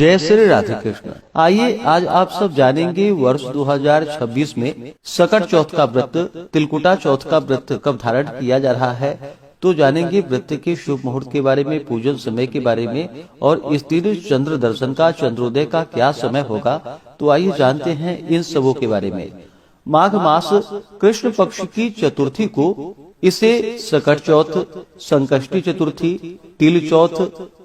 जय श्री राधे कृष्ण। आइए आज आप सब जानेंगे वर्ष 2026 में सकट चौथ का व्रत, तिलकुटा चौथ का व्रत कब धारण किया जा रहा है। तो जानेंगे व्रत के शुभ मुहूर्त के बारे में, पूजन समय के बारे में और इस दिन चंद्र दर्शन का, चंद्रोदय का क्या समय होगा। तो आइए जानते हैं इन सबों के बारे में। माघ मास कृष्ण पक्ष की चतुर्थी को इसे सकट चौथ, संकष्टी चतुर्थी, तिल चौथ,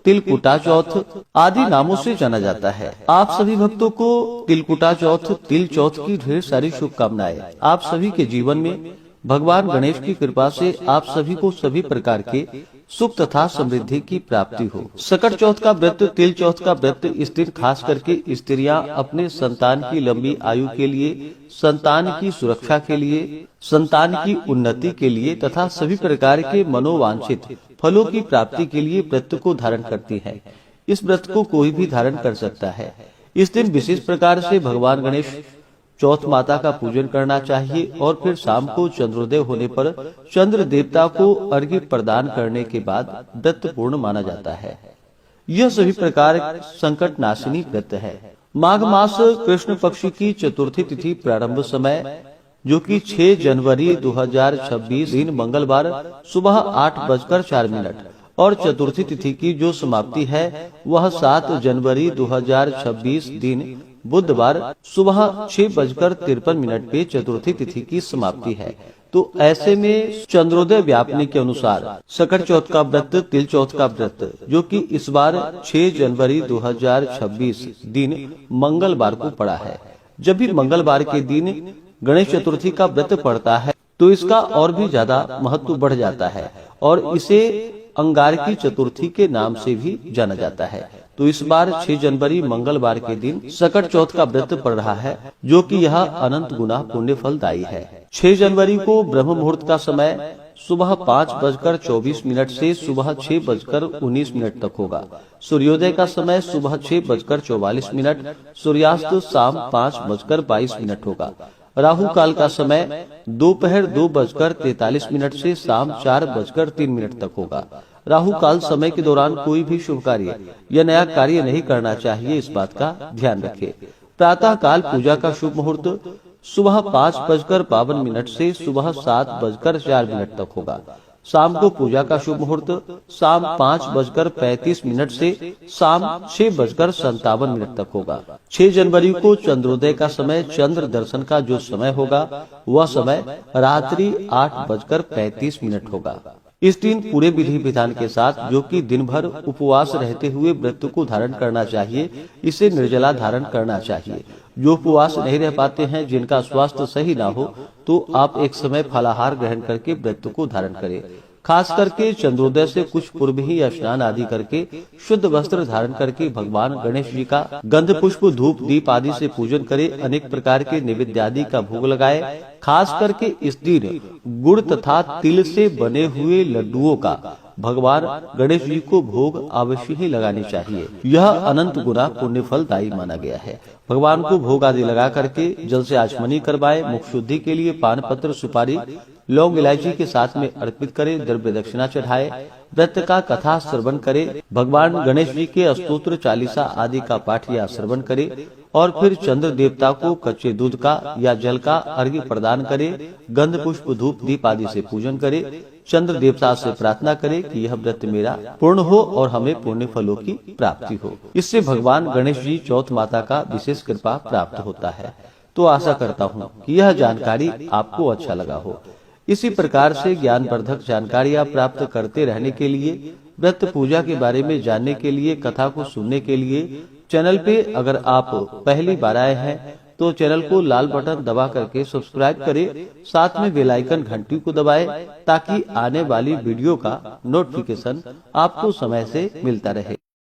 तिलकुटा चौथ आदि नामों से जाना जाता है। आप सभी भक्तों को तिलकुटा चौथ, तिल चौथ की ढेर सारी शुभकामनाएं। आप सभी के जीवन में भगवान गणेश की कृपा से आप सभी को सभी प्रकार के सुख तथा समृद्धि की प्राप्ति हो। सकट चौथ का व्रत, तिल चौथ का व्रत इस दिन खास करके स्त्रियां अपने संतान की लंबी आयु के लिए, संतान की सुरक्षा के लिए, संतान की उन्नति के लिए तथा सभी प्रकार के मनोवांछित फलों की प्राप्ति के लिए व्रत को धारण करती है। इस व्रत को कोई भी धारण कर सकता है। इस दिन विशेष प्रकार से भगवान गणेश, चौथ माता का पूजन करना चाहिए और फिर शाम को चंद्रोदय होने पर चंद्र देवता को अर्घ्य प्रदान करने के बाद व्रत पूर्ण माना जाता है। यह सभी प्रकार संकट नाशिनी व्रत है। माघ मास कृष्ण पक्ष की चतुर्थी तिथि प्रारंभ समय जो कि 6 जनवरी 2026 दिन मंगलवार सुबह 8:04 और चतुर्थी तिथि की जो समाप्ति है वह 7 जनवरी 2026 दिन बुधवार सुबह 6:53 पे चतुर्थी तिथि की समाप्ति है। तो ऐसे में चंद्रोदय व्यापनी के अनुसार सकट चौथ का व्रत, तिल चौथ का व्रत जो कि इस बार 6 जनवरी 2026 दिन मंगलवार को पड़ा है। जब भी मंगलवार के दिन गणेश चतुर्थी का व्रत पड़ता है तो इसका और भी ज्यादा महत्व बढ़ जाता है और इसे अंगारकी चतुर्थी के नाम से भी जाना जाता है। तो इस बार 6 जनवरी मंगलवार के दिन सकट चौथ का व्रत पड़ रहा है जो कि यह अनंत गुना पुण्य फलदायी है। 6 जनवरी को ब्रह्म मुहूर्त का समय सुबह 5:24 से सुबह 6:19 तक होगा। सूर्योदय का समय सुबह 6:44, सूर्यास्त शाम 5:22 होगा। राहु काल का समय दोपहर 2:43 से शाम 4:03 तक होगा। राहु काल समय के दौरान कोई भी शुभ कार्य या नया कार्य नहीं करना चाहिए, इस बात का ध्यान रखें। प्रातः काल पूजा का शुभ मुहूर्त सुबह 5:52 से सुबह 7:04 तक होगा। शाम को पूजा का शुभ मुहूर्त शाम 5:35 से शाम 6:57 तक होगा। 6 जनवरी को चंद्रोदय का समय, चंद्र दर्शन का जो समय होगा वह समय रात्रि 8:35 होगा। इस दिन पूरे विधि विधान के साथ जो कि दिन भर उपवास रहते हुए व्रत को धारण करना चाहिए, इसे निर्जला धारण करना चाहिए। जो उपवास नहीं रह पाते हैं, जिनका स्वास्थ्य सही ना हो, तो आप एक समय फलाहार ग्रहण करके व्रत को धारण करें। खास करके चंद्रोदय से कुछ पूर्व ही स्नान आदि करके शुद्ध वस्त्र धारण करके भगवान गणेश जी का गंध पुष्प, धूप, दीप आदि से पूजन करे। अनेक प्रकार के नैवेद्य आदि का भोग लगाए। खास करके इस दिन गुड़ तथा तिल से बने हुए लड्डुओं का भगवान गणेश जी को भोग अवश्य ही लगानी चाहिए। यह अनंत गुना पुण्य फलदायी माना गया है। भगवान को भोग आदि लगा करके जल से आचमनी करवाए। मुख शुद्धि के लिए पान पत्र, सुपारी, लौंग, इलायची के साथ में अर्पित करे। द्रव्य दक्षिणा चढ़ाए। व्रत का कथा श्रवण करे। भगवान गणेश जी के स्तोत्र, चालीसा आदि का पाठ या श्रवण करे और फिर चंद्र देवता को कच्चे दूध का या जल का अर्घ्य प्रदान करे। गंध पुष्प, धूप, दीप आदि से पूजन करे। चंद्र देवता से प्रार्थना करे कि यह व्रत मेरा पूर्ण हो और हमें पुण्य फलों की प्राप्ति हो। इससे भगवान गणेश जी, चौथ माता का विशेष कृपा प्राप्त होता है। तो आशा करता हूँ कि यह जानकारी आपको अच्छा लगा हो। इसी प्रकार से ज्ञानवर्धक जानकारियाँ प्राप्त करते रहने के लिए, व्रत पूजा के बारे में जानने के लिए, कथा को सुनने के लिए चैनल पे अगर आप पहली बार आए हैं तो चैनल को लाल बटन दबा करके सब्सक्राइब करें। साथ में बेल आइकन घंटी को दबाएं ताकि आने वाली वीडियो का नोटिफिकेशन आपको समय से मिलता रहे।